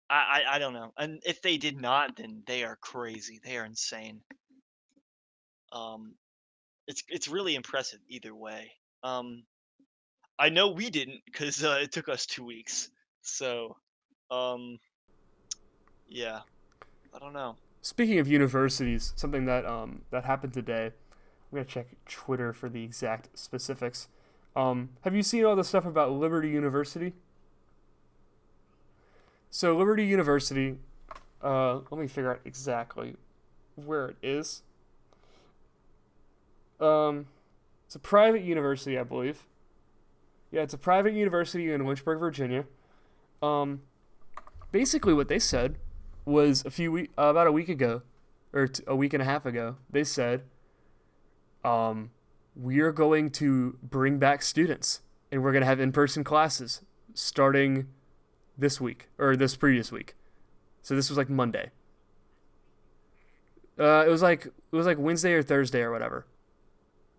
I don't know. And if they did not, then they are crazy. They are insane. Um, it's really impressive either way. Um, I know we didn't because it took us 2 weeks. So, um, yeah, I don't know. Speaking of universities, something that happened today. I'm gonna check Twitter for the exact specifics. Have you seen all the stuff about Liberty University? So Liberty University, let me figure out exactly where it is. Um, it's a private university, I believe. Yeah, it's a private university in Lynchburg, Virginia. Um, Basically, what they said was about a week ago, or a week and a half ago. They said, um, we are going to bring back students, and we're going to have in-person classes starting this week or this previous week. So this was like Monday. It was like Wednesday or Thursday or whatever.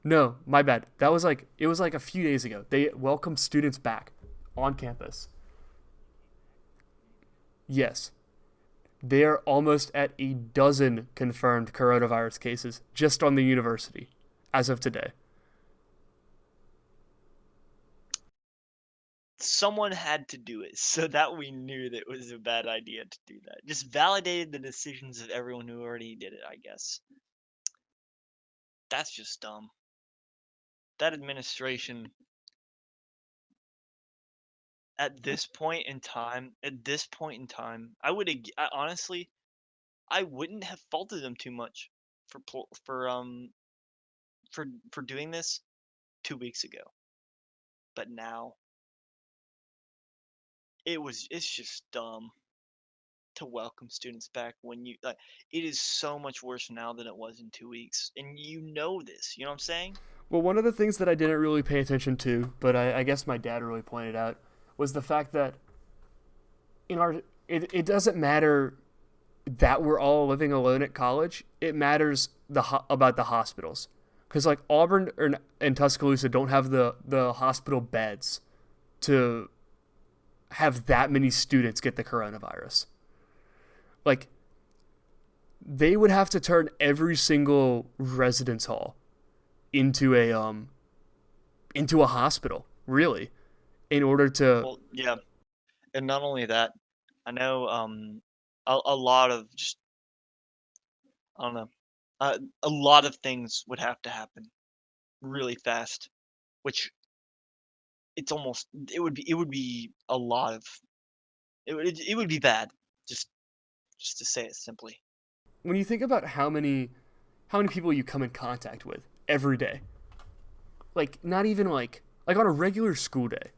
No, my bad. It was like a few days ago. They welcomed students back on campus. Yes, they are almost at a dozen confirmed coronavirus cases just on the university as of today. Someone had to do it so that we knew that it was a bad idea to do that. Just validated the decisions of everyone who already did it, I guess. That's just dumb. That administration at this point in time, honestly, I wouldn't have faulted them too much for pl- for doing this 2 weeks ago. But now it's just dumb to welcome students back when you like it is so much worse now than it was in 2 weeks. And you know this, you know what I'm saying? Well, one of the things that I didn't really pay attention to, but I guess my dad really pointed out, was the fact that in our it doesn't matter that we're all living alone at college. It matters about the hospitals, because like Auburn and Tuscaloosa don't have the hospital beds to have that many students get the coronavirus. Like they would have to turn every single residence hall into a hospital, really, in order to. Well, yeah. And not only that, I know a lot of just I don't know. A lot of things would have to happen really fast, which it would be a lot of it would be bad. Just just to say it simply. When you think about how many people you come in contact with every day, like not even like on a regular school day,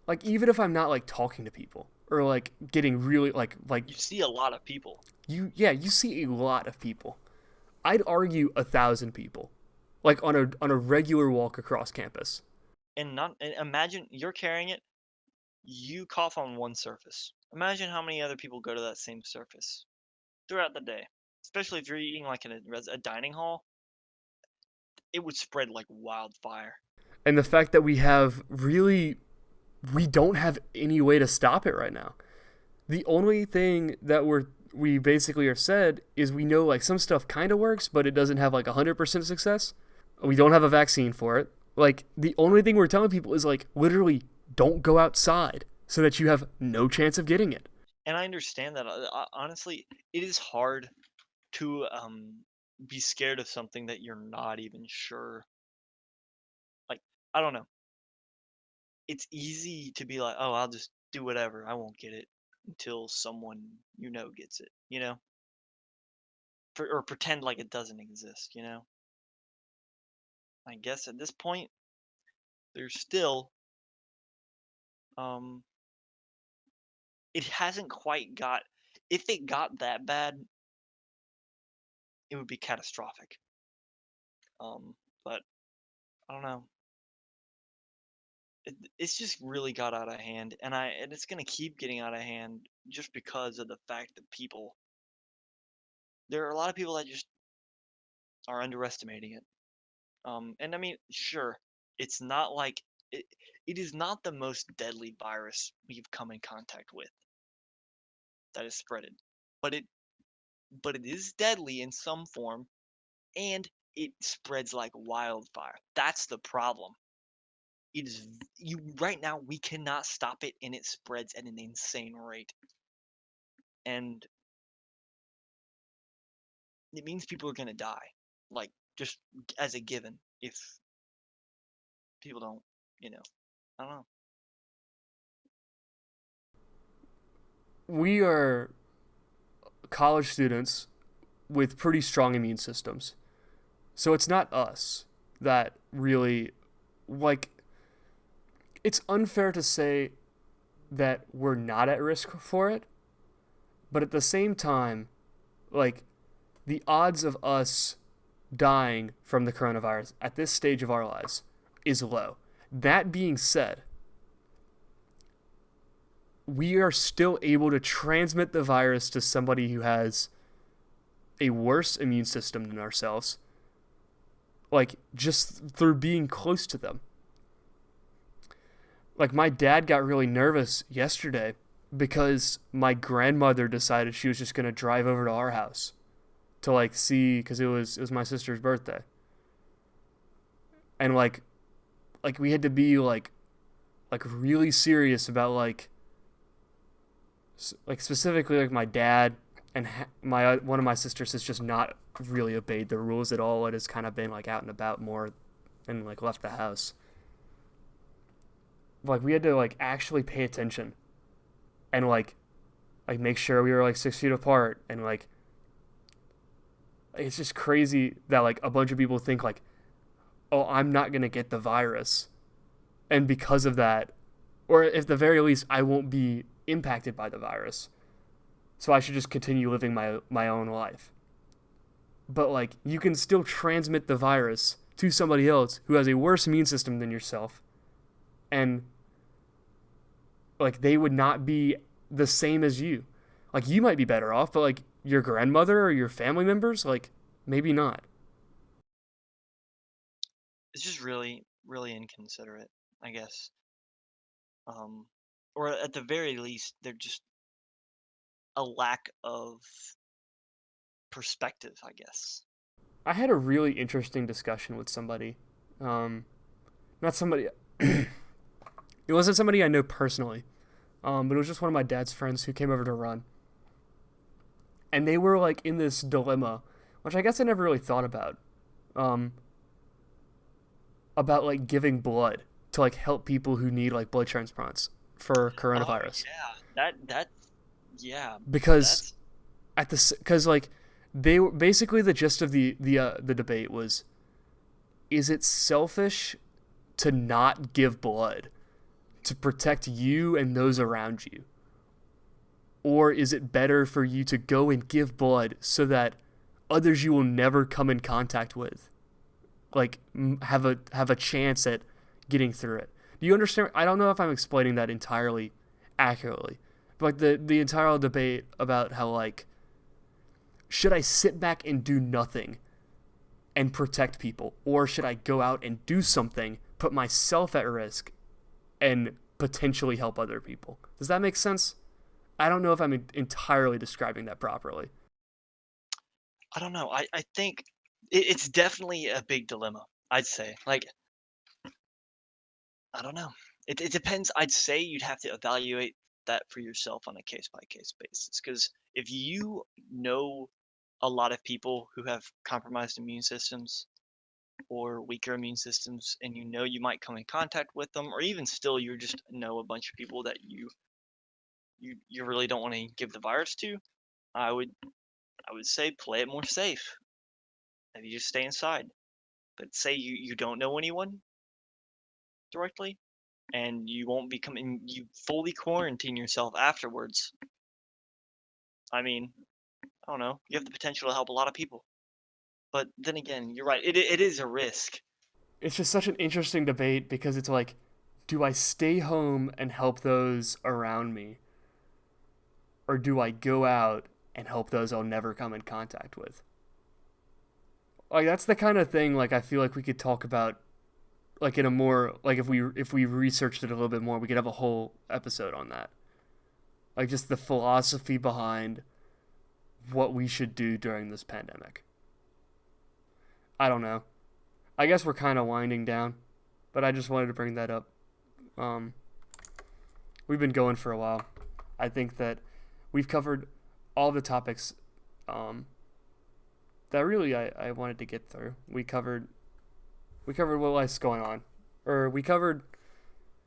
like even if I'm not like talking to people or like getting really like You see a lot of people, you see a lot of people. I'd argue 1,000 people, like on a regular walk across campus. and imagine you're carrying it. You cough on one surface. Imagine how many other people go to that same surface throughout the day. Especially if you're eating like in a dining hall, it would spread like wildfire. And the fact that we don't have any way to stop it right now. The only thing that we basically are said is we know like some stuff kind of works, but it doesn't have like 100% success. We don't have a vaccine for it. Like the only thing we're telling people is like literally don't go outside so that you have no chance of getting it. And I understand that. Honestly, it is hard to be scared of something that you're not even sure. Like, I don't know. It's easy to be like, "Oh, I'll just do whatever. I won't get it until someone you know gets it," you know? Or pretend like it doesn't exist, you know? I guess at this point, there's still um it hasn't quite got if it got that bad, it would be catastrophic. But I don't know. It's just really got out of hand, and it's gonna keep getting out of hand just because of the fact that there are a lot of people that just are underestimating it. And I mean, sure, it's not like it, it is not the most deadly virus we've come in contact with that is spreaded, but it is deadly in some form, and it spreads like wildfire. That's the problem. It is you right now we cannot stop it, and it spreads at an insane rate, and it means people are gonna die, like just as a given if people don't, you know, I don't know. We are college students with pretty strong immune systems. So it's not us that really like it's unfair to say that we're not at risk for it, but at the same time, like the odds of us dying from the coronavirus at this stage of our lives is low. That being said, we are still able to transmit the virus to somebody who has a worse immune system than ourselves, like just through being close to them. Like my dad got really nervous yesterday because my grandmother decided she was just going to drive over to our house to like see cuz it was my sister's birthday. And like we had to be like really serious about like specifically like my dad and my one of my sisters has just not really obeyed the rules at all. It has kind of been like out and about more and like left the house. Like we had to like actually pay attention and like make sure we were like 6 feet apart and like it's just crazy that like a bunch of people think like, oh, I'm not gonna get the virus, and because of that, or at the very least, I won't be impacted by the virus, so I should just continue living my own life. But like you can still transmit the virus to somebody else who has a worse immune system than yourself, and like they would not be the same as you. Like you might be better off, but like your grandmother or your family members, like maybe not. It's just really, really inconsiderate, I guess. Um, or at the very least, they're just a lack of perspective, I guess. I had a really interesting discussion with somebody. Not somebody. It wasn't somebody I know personally, but it was just one of my dad's friends who came over to run, and they were like in this dilemma which I guess I never really thought about like giving blood to like help people who need like blood transplants for Oh coronavirus. yeah, yeah, Because that's because like basically the gist of the debate was, is it selfish to not give blood to protect you and those around you, or is it better for you to go and give blood so that others you will never come in contact with like have a chance at getting through it? Do you understand? I don't know if I'm explaining that entirely accurately, but like the entire debate about how like, should I sit back and do nothing and protect people, or should I go out and do something, put myself at risk, and potentially help other people? Does that make sense? I don't know if I'm entirely describing that properly. I don't know. I think it's definitely a big dilemma. I'd say like I don't know. It depends. I'd say you'd have to evaluate that for yourself on a case by case basis. Because if you know a lot of people who have compromised immune systems or weaker immune systems, and you know you might come in contact with them, or even still you just know a bunch of people that you really don't want to give the virus to, I would I would say play it more safe. Maybe just stay inside. But say you don't know anyone directly, and you won't be coming you fully quarantine yourself afterwards. I mean, I don't know, you have the potential to help a lot of people. But then again, you're right, it is a risk. It's just such an interesting debate because it's like, do I stay home and help those around me, or do I go out and help those I'll never come in contact with? Like that's the kind of thing like I feel like we could talk about like in a more like if we researched it a little bit more, we could have a whole episode on that. Like just the philosophy behind what we should do during this pandemic. I don't know. I guess we're kind of winding down, but I just wanted to bring that up. Um, we've been going for a while. I think that we've covered all the topics that really I wanted to get through. We covered what life's going on, or we covered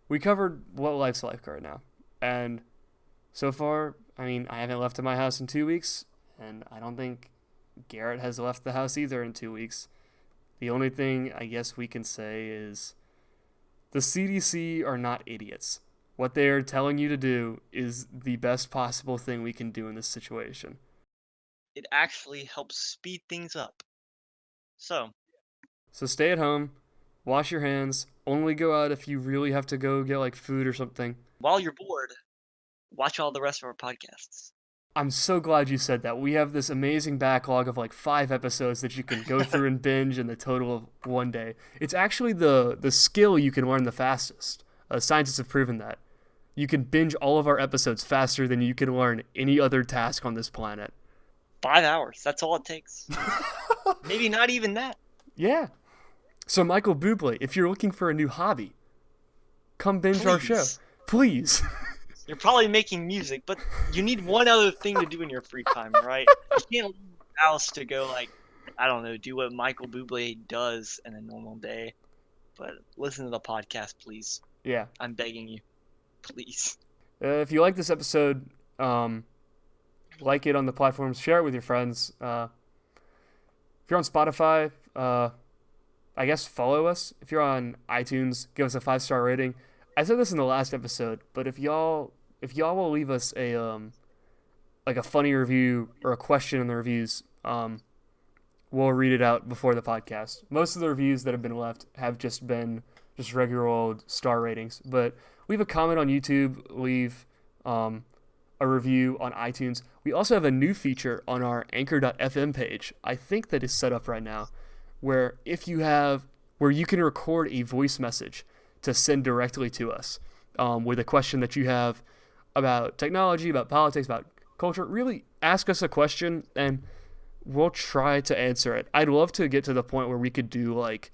what life's like right now, and so far, I mean, I haven't left my house in 2 weeks, and I don't think Garrett has left the house either in 2 weeks. The only thing I guess we can say is the CDC are not idiots. What they are telling you to do is the best possible thing we can do in this situation. It actually helps speed things up. So, So stay at home, wash your hands, only go out if you really have to go get like food or something. while you're bored, watch all the rest of our podcasts. I'm so glad you said that. We have this amazing backlog of like 5 episodes that you can go through and binge in the total of one day. It's actually the skill you can learn the fastest. Scientists have proven that. You can binge all of our episodes faster than you can learn any other task on this planet. 5 hours, that's all it takes. Maybe not even that. Yeah. So Michael Bublé, if you're looking for a new hobby, come binge our show. Please. Please. You're probably making music, but you need one other thing to do in your free time, right? You can't leave the house to go like, I don't know, do what Michael Bublé does in a normal day. But listen to the podcast, please. Yeah. I'm begging you, please. If you like this episode, like it on the platforms, share it with your friends. If you're on Spotify, I guess follow us. If you're on iTunes, give us a 5-star rating. I said this in the last episode, but if y'all will leave us a like a funny review or a question in the reviews, we'll read it out before the podcast. Most of the reviews that have been left have just been just regular old star ratings, but leave a comment on YouTube, leave a review on iTunes. We also have a new feature on our Anchor.fm page. I think that is set up right now, where you can record a voice message to send directly to us with a question that you have about technology, about politics, about culture. Really ask us a question and we'll try to answer it. I'd love to get to the point where we could do like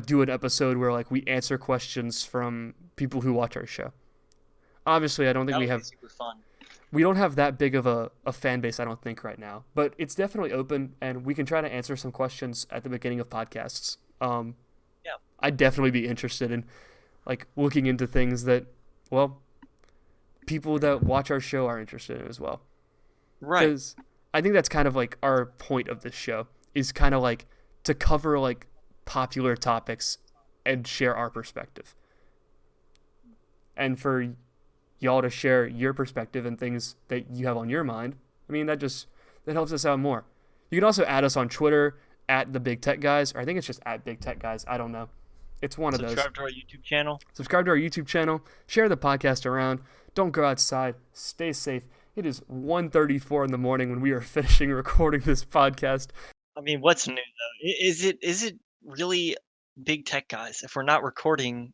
do an episode where like we answer questions from people who watch our show. Obviously, I don't think That we would have be super fun. We don't have that big of a fan base, I don't think, right now. But it's definitely open, and we can try to answer some questions at the beginning of podcasts. Yeah. I'd definitely be interested in like looking into things that, well, people that watch our show are interested in as well. Right. Because I think that's kind of like our point of this show is kind of like to cover like popular topics and share our perspective. And for y'all to share your perspective and things that you have on your mind, I mean, that helps us out more. You can also add us on Twitter at the Big Tech Guys, or I think it's just at Big Tech Guys. I don't know. It's one of those. Subscribe to our YouTube channel. Subscribe to our YouTube channel. Share the podcast around. Don't go outside. Stay safe. It is 1:34 in the morning when we are finishing recording this podcast. I mean, what's new though? Is it really Big Tech Guys if we're not recording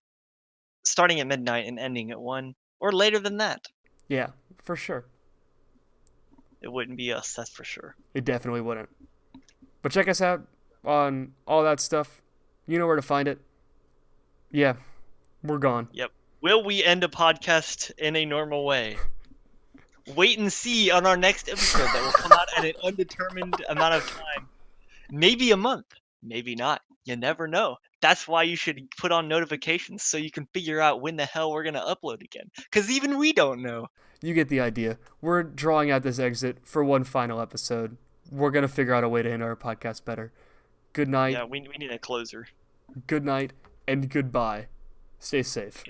starting at midnight and ending at 1 or later than that? Yeah, for sure. It wouldn't be us, that's for sure. It definitely wouldn't. But check us out on all that stuff. You know where to find it. Yeah, we're gone. Yep. Will we end a podcast in a normal way? Wait and see on our next episode that will come out at an undetermined amount of time. Maybe a month. Maybe not. You never know. That's why you should put on notifications so you can figure out when the hell we're going to upload again. Because even we don't know. You get the idea. We're drawing out this exit for one final episode. We're going to figure out a way to end our podcast better. Good night. Yeah, we need a closer. Good night and goodbye. Stay safe.